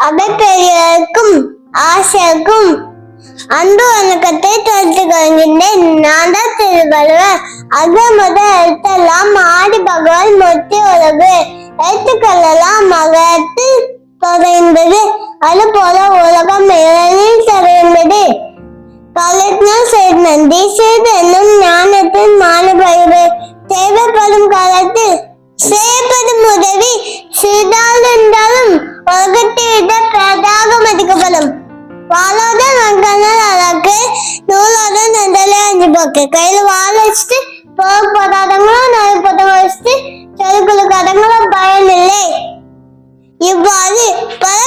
அவைப்பெரியருக்கும் ஆசைக்கும் அன்பு வணக்கத்தை தெரிந்து கொள்கின்றேன். நான் தான் திருவள்ளுவர். அது முதல் எழுத்தெல்லாம் ஆடி பகவான் மொத்தி உலகு. எழுத்துக்களெல்லாம் மகத்தில் தொடர்ந்தது. அது போல உலகம் இளனில் தொடர்ந்தது. காலத்தினால் செய்த நன்றி செய்தென்னும் ஞானத்தின் மாணவர்கள் தேவைப்படும் காலத்தில் செய்யப்படும் உதவி சிறிதால் இருந்தாலும் உலகத்தை விட பெரிதாக மதிக்கப்படும். வாழாத நன்கனால் அழகு நூலாத நந்தலே அஞ்சு போக்கு. கையில வாழ வச்சுட்டு போடாதங்களும் நோய் போட்டவங்க வச்சுட்டு செலுக்குழு கடங்களும் பயன் இல்லை. இவ்வாறு பல